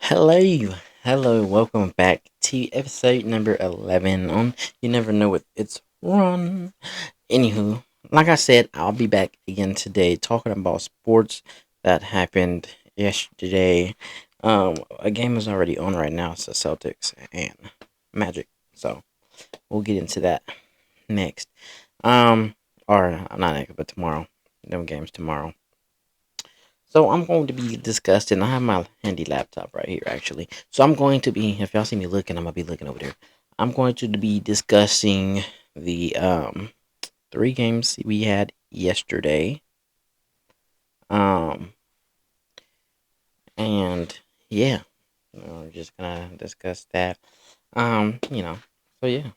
Hello, welcome back to episode number 11 on You Never Know What It's Run. Anywho, like I said, I'll be back again today talking about sports that happened yesterday. A game is already on right now. It's the Celtics and Magic. So we'll get into that next. Um, or not next, but tomorrow. Them games tomorrow. So I'm going to be discussing. I have my handy laptop right here, actually. So I'm going to be, if y'all see me looking, I'm gonna be looking over there. I'm going to be discussing the three games we had yesterday. Um, and yeah, we're just gonna discuss that. You know, so yeah,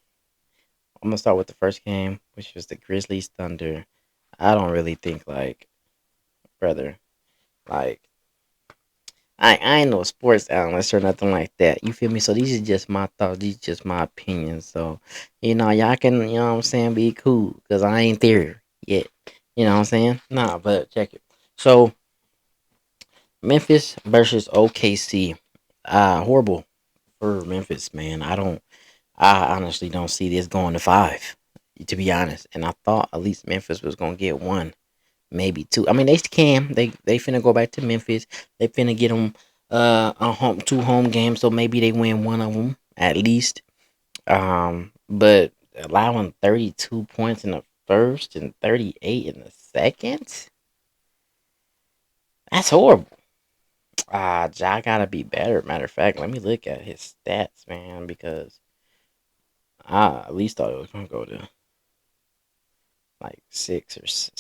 I'm gonna start with the first game, which was the Grizzlies Thunder. I don't really think brother, like I ain't no sports analyst or nothing like that. You feel me? So these are just my thoughts. These are just my opinions. So, y'all can, what I'm saying, be cool. Because I ain't there yet. You know what I'm saying? Nah, but check it. So, Memphis versus OKC. Horrible for Memphis, man. I honestly don't see this going to five, to be honest. And I thought at least Memphis was going to get one, maybe two. I mean, they can. They finna go back to Memphis. They finna get them a home two home games, so maybe they win one of them at least. But allowing 32 points in the first and 38 in the second, that's horrible. Ja gotta be better. Matter of fact, let me look at his stats, man, because I at least thought it was gonna go to like six.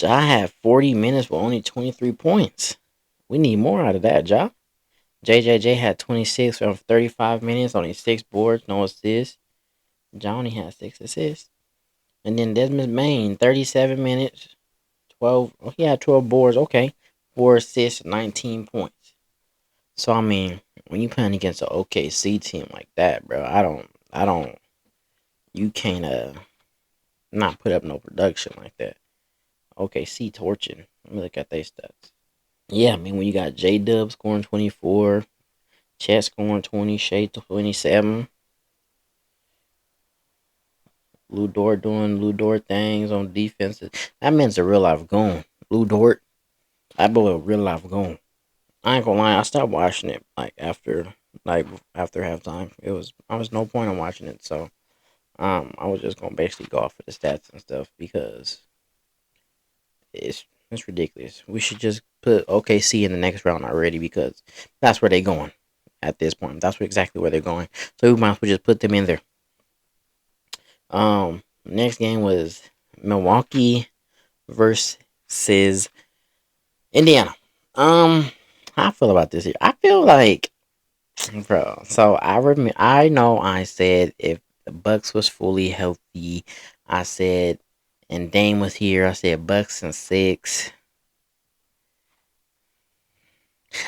Ja had 40 minutes with only 23 points. We need more out of that, Ja. JJJ had 26 from 35 minutes, only 6 boards, no assists. Johnny had 6 assists. And then Desmond Bain, 37 minutes, 12. Oh, he had 12 boards, okay. 4 assists, 19 points. So, I mean, when you playing against an OKC team like that, bro, you can't, not put up no production like that. OKC torching. Let me look at their stats. Yeah, I mean, when you got J Dub scoring 24, Chet scoring 20, Shea 27, Ludor doing Ludor things on defense. That man's a real life goon. Ludort, that boy a real life goon. I ain't gonna lie, I stopped watching it like after halftime. I was no point in watching it, so I was just gonna basically go off of the stats and stuff because it's ridiculous. We should just put OKC in the next round already because that's where they're going at this point. That's exactly where they're going. So we might as well just put them in there. Next game was Milwaukee versus Indiana. How I feel about this here? I feel like, bro. So I know I said if the Bucks was fully healthy, I said, and Dame was here. I said Bucks and six.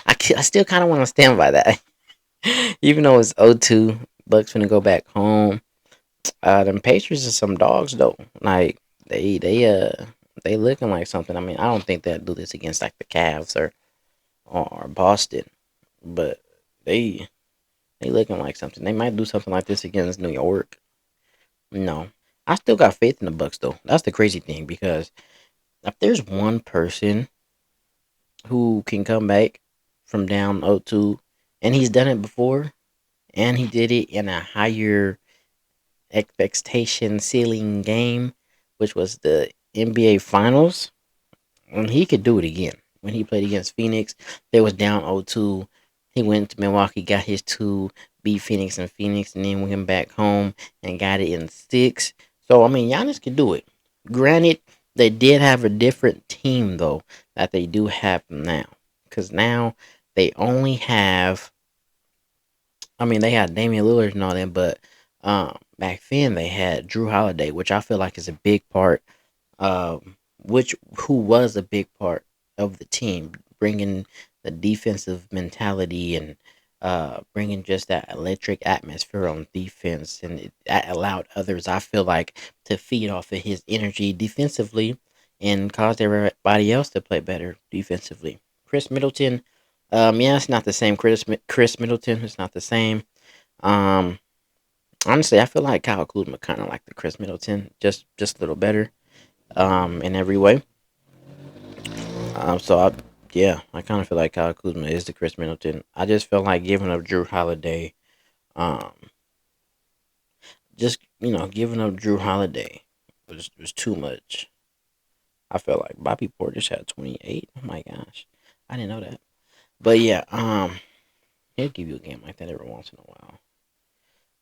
I still kind of want to stand by that, even though it's 0-2. Bucks gonna go back home. Them Patriots are some dogs though. Like they looking like something. I mean, I don't think they'll do this against like the Cavs or Boston, but they they looking like something. They might do something like this against New York. No, I still got faith in the Bucks though. That's the crazy thing because if there's one person who can come back from down 0-2, and he's done it before, and he did it in a higher expectation ceiling game, which was the NBA Finals, and he could do it again. When he played against Phoenix, they was down 0-2. He went to Milwaukee, got his two, beat Phoenix and then went back home and got it in six. So I mean, Giannis could do it. Granted, they did have a different team though that they do have now, because now they only have. I mean, they had Damian Lillard and all that, but back then they had Drew Holiday, which I feel like is a big part, which who was a big part of the team, bringing the defensive mentality and bringing just that electric atmosphere on defense, and that allowed others, I feel like, to feed off of his energy defensively and caused everybody else to play better defensively. Chris Middleton, Yeah, it's not the same. Chris Middleton. It's not the same. Um, Honestly, I feel like Kyle Kuzma kind of like the Chris Middleton, just a little better. In every way. So yeah, I kind of feel like Kyle Kuzma is the Chris Middleton. I just feel like giving up Drew Holiday, um, just giving up Drew Holiday was too much. I felt like Bobby Portis had 28. Oh my gosh, I didn't know that. But yeah, he'll give you a game like that every once in a while.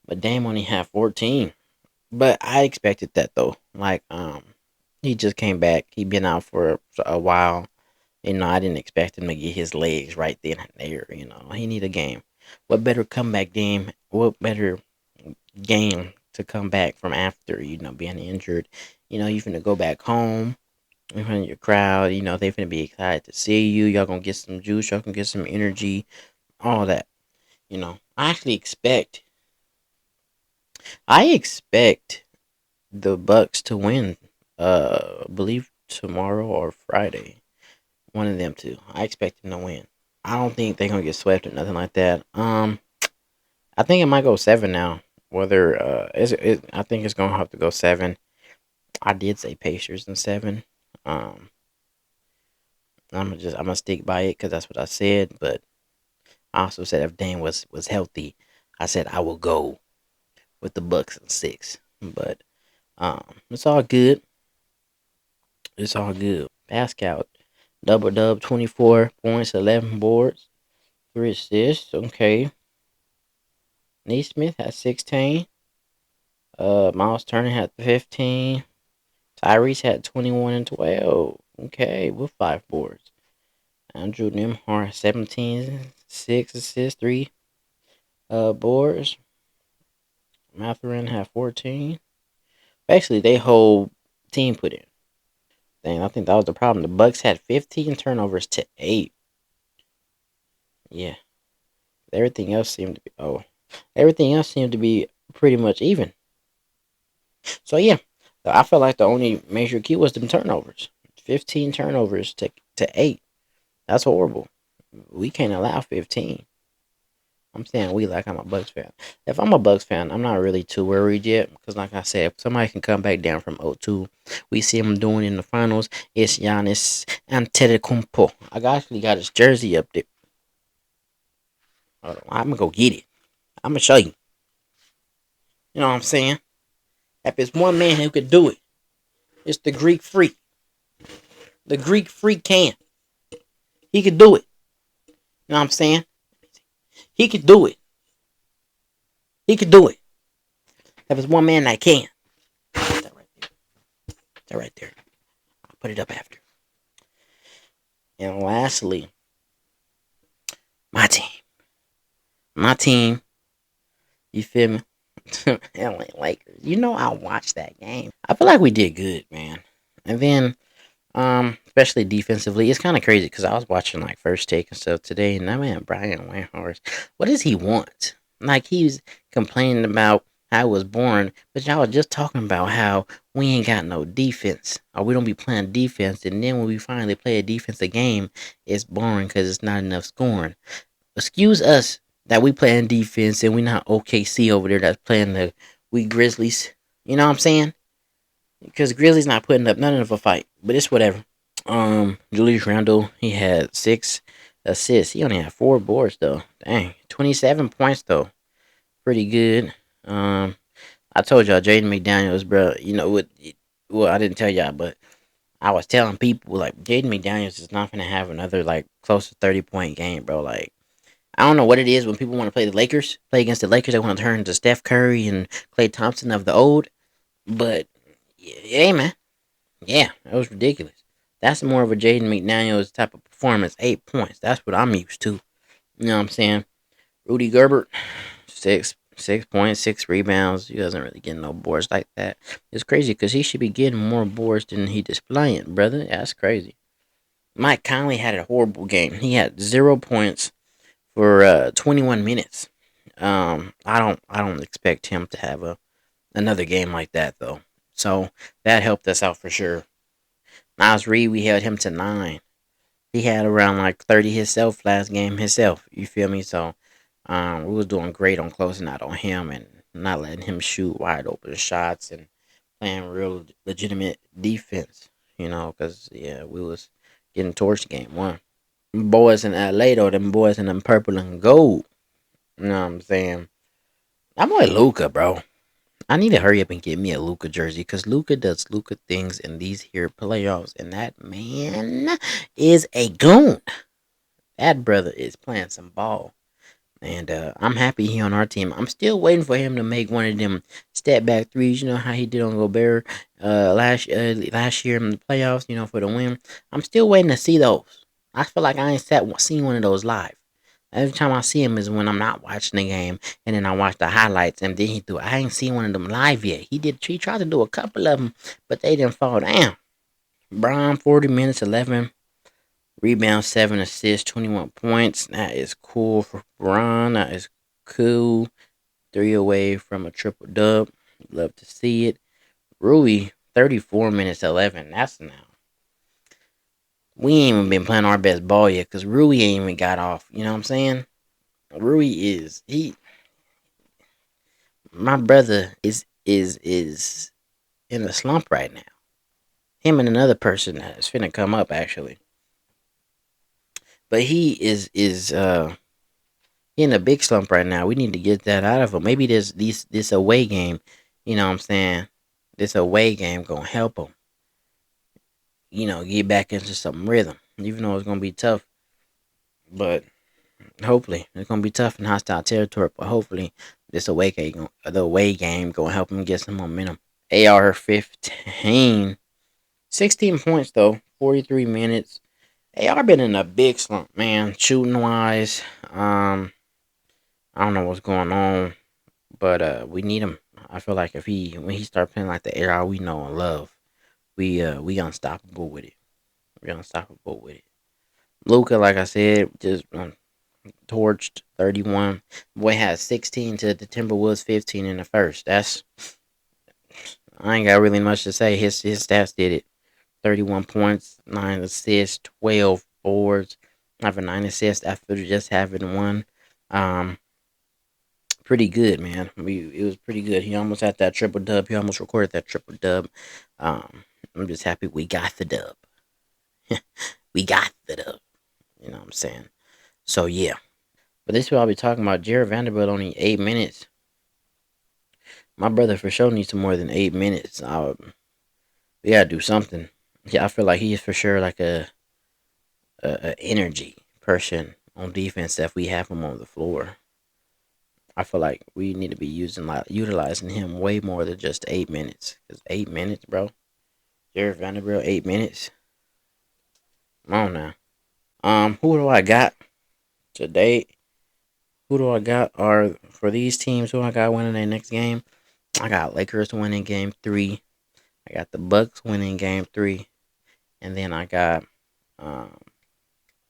But Dame only had 14. But I expected that though. Like he just came back. He been out for a while. I didn't expect him to get his legs right then and there. He need a game. What better comeback game? What better game to come back from after being injured? You finna go back home in front of your crowd. They finna be excited to see you. Y'all gonna get some juice. Y'all gonna get some energy. All that. I actually expect. I expect the Bucks to win. I believe tomorrow or Friday. One of them two. I expect them to win. I don't think they're gonna get swept or nothing like that. I think it might go 7 now. Whether I think it's gonna have to go 7. I did say Pacers in 7. Um, I'm gonna stick by it because that's what I said. But I also said if Dame was healthy, I said I will go with the Bucks in 6. But it's all good. It's all good. Pascal, double dub, 24 points, 11 boards, 3 assists. Okay. Neesmith had 16. Miles Turner had 15. Tyrese had 21 and 12. Okay, with 5 boards. Andrew Nimhar 17, 6 assists, 3 boards. Mathurin had 14. Basically, they whole team put in. Dang, I think that was the problem. The Bucks had 15 turnovers to 8. Yeah, everything else seemed to be everything else seemed to be pretty much even. So yeah, I felt like the only major key was them turnovers. 15 turnovers to 8. That's horrible. We can't allow 15. I'm saying we like I'm a Bucks fan. If I'm a Bucks fan, I'm not really too worried yet because, like I said, if somebody can come back down from 0-2, we see him doing in the finals. It's Giannis Antetokounmpo. Actually got his jersey up there. Hold on, I'm gonna go get it. I'm gonna show you. You know what I'm saying? If it's one man who could do it, it's the Greek Freak. The Greek Freak can. He could do it. You know what I'm saying? He could do it. He could do it. If it's one man that can. That right there. That right there. I'll put it up after. And lastly, my team. My team. You feel me? LA Lakers. I watched that game. I feel like we did good, man. And then, especially defensively, it's kind of crazy because I was watching like First Take and stuff today, and that man Brian Windhorst, what does he want? Like he was complaining about how it was boring, but y'all were just talking about how we ain't got no defense, or we don't be playing defense, and then when we finally play a defensive game, it's boring because it's not enough scoring. Excuse us that we playing defense and we not OKC over there that's playing the we Grizzlies. You know what I'm saying? Because Grizzlies not putting up none of a fight, but it's whatever. Julius Randle, he had 6 assists. He only had 4 boards though. Dang, 27 points though. Pretty good. I told y'all Jaden McDaniels, bro. You know what? Well, I didn't tell y'all, but I was telling people like Jaden McDaniels is not gonna have another like close to 30-point game, bro. Like I don't know what it is when people want to play the Lakers, play against the Lakers. They want to turn to Steph Curry and Klay Thompson of the old. But yeah, man, yeah, that was ridiculous. That's more of a Jaden McDaniels type of performance. 8 points. That's what I'm used to. You know what I'm saying? Rudy Gerbert, 6 points, 6 rebounds. He doesn't really get no boards like that. It's crazy because he should be getting more boards than he displaying, brother. That's crazy. Mike Conley had a horrible game. He had 0 points for 21 minutes. I don't expect him to have another game like that though. So that helped us out for sure. Nas Reed, we held him to 9. He had around like 30 himself last game himself. You feel me? So we was doing great on closing out on him and not letting him shoot wide open shots and playing real legitimate defense. You know, because yeah, we was getting torched game one. Boys in LA though, them boys in them purple and gold. You know what I'm saying? I'm like Luca, bro. I need to hurry up and get me a Luca jersey because Luca does Luca things in these here playoffs, and that man is a goon. That brother is playing some ball. And I'm happy he on our team. I'm still waiting for him to make one of them step back threes. You know how he did on Gobert last year in the playoffs. You know, for the win. I'm still waiting to see those. I feel like I ain't seen one of those live. Every time I see him is when I'm not watching the game, and then I watch the highlights, and then he threw. I ain't seen one of them live yet. He did. He tried to do a couple of them, but they didn't fall down. Brown 40 minutes, 11 rebounds, 7 assists, 21 points. That is cool for Bron. That is cool. 3 away from a triple dub. Love to see it. Rui, 34 minutes, 11. That's now. We ain't even been playing our best ball yet because Rui ain't even got off. You know what I'm saying? Rui is my brother is in a slump right now. Him and another person that is finna come up actually. But he is he in a big slump right now. We need to get that out of him. Maybe this away game, you know what I'm saying? This away game gonna help him, you know, get back into some rhythm. Even though it's gonna be tough. But hopefully it's gonna be tough in hostile territory. But hopefully the away game gonna help him get some momentum. AR 15. 16 points though, 43 minutes. AR been in a big slump, man. Shooting wise, I don't know what's going on, but we need him. I feel like if he when he start playing like the AR we know and love, we unstoppable with it. We unstoppable with it. Luca, like I said, just torched 31. Boy had 16 to the Timberwolves 15 in the first. That's I ain't got really much to say. His stats did it. 31 points, 9 assists, 12 boards. Having 9 assists after just having one. Um, Pretty good, man. It was pretty good. He almost had that triple dub. He almost recorded that triple dub. I'm just happy we got the dub. We got the dub. You know what I'm saying? So yeah. But this is what I'll be talking about. Jared Vanderbilt only 8 minutes. My brother for sure needs some more than 8 minutes. We gotta do something. Yeah, I feel like he is for sure like a energy person on defense if we have him on the floor. I feel like we need to be utilizing him way more than just 8 minutes. Cause 8 minutes, bro. Jared Vanderbilt, 8 minutes. Come on now. Who do I got today? Who do I got are for these teams? Who I got winning their next game? I got Lakers winning game 3. I got the Bucks winning game 3, and then I got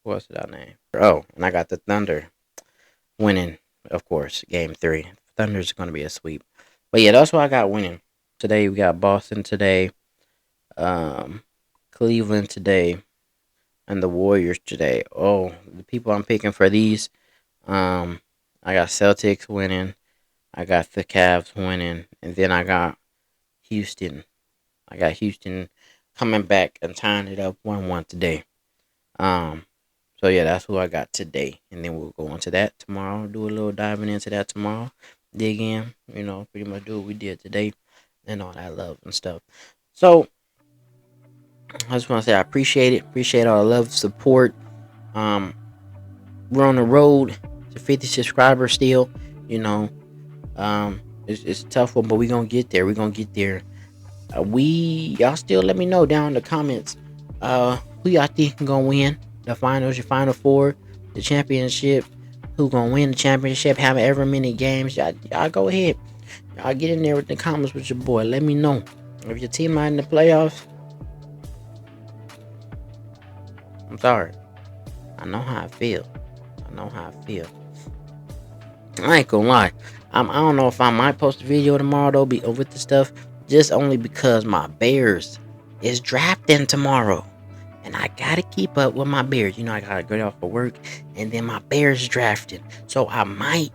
what's that name? Oh, and I got the Thunder winning, of course, game 3. Thunder's gonna be a sweep. But yeah, that's what I got winning today. We got Boston today, um, Cleveland today, and the Warriors today. Oh, the people I'm picking for these, I got Celtics winning, I got the Cavs winning, and then I got Houston. I got Houston coming back and tying it up 1-1 today. Um, so yeah, that's who I got today, and then we'll go on to that tomorrow. Do a little diving into that tomorrow. Dig in, you know, pretty much do what we did today, and all that love and stuff. So I just want to say I appreciate it. Appreciate all the love, support. Um, we're on the road to 50 subscribers still. You know, it's a tough one, but we're gonna get there. We're gonna get there. Y'all still let me know down in the comments. Who y'all think gonna win the finals, your final four, the championship? Who gonna win the championship? However many games, y'all go ahead. Y'all get in there with the comments with your boy. Let me know if your team not in the playoffs. I'm sorry. I know how I feel. I know how I feel. I ain't gonna lie. I don't know if I might post a video tomorrow though, be with the stuff, just only because my Bears is drafting tomorrow. and I gotta keep up with my Bears. You know, I gotta get off of work, and then my Bears drafted. So I might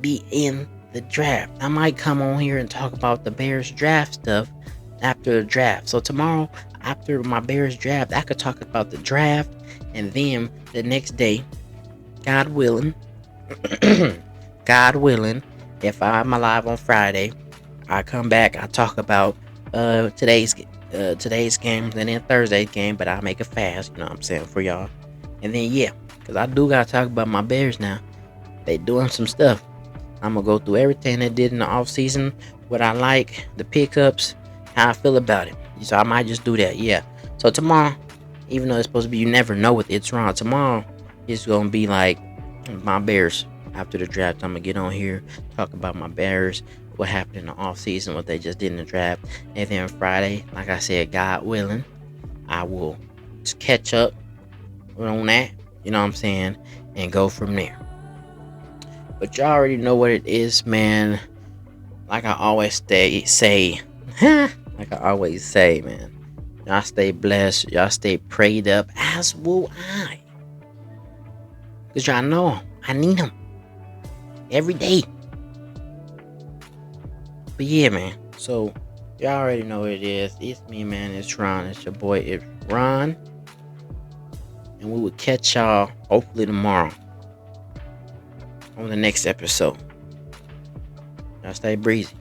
be in the draft. I might come on here and talk about the Bears draft stuff after the draft. So tomorrow, after my Bears draft, I could talk about the draft, and then the next day, God willing, God willing, if I'm alive on Friday, I come back. I talk about today's game, and then Thursday's game, but I make it fast. You know what I'm saying, for y'all. And then yeah, cause I do gotta talk about my Bears now. They doing some stuff. I'm gonna go through everything they did in the off season, what I like, the pickups, how I feel about it. So I might just do that. Yeah. So tomorrow, even though it's supposed to be, you never know with ItzRaun. Tomorrow it's gonna be like my Bears after the draft. I'm gonna get on here, talk about my Bears, what happened in the off season, what they just did in the draft, and then Friday, like I said, God willing, I will just catch up on that. You know what I'm saying, and go from there. But you already know what it is, man. Like I always say, like I always say, man. Y'all stay blessed. Y'all stay prayed up, as will I. Cause y'all know I need them every day. But yeah, man. So y'all already know what it is. It's me, man. It's Ron. It's your boy. It's Ron. And we will catch y'all hopefully tomorrow on the next episode. Y'all stay breezy.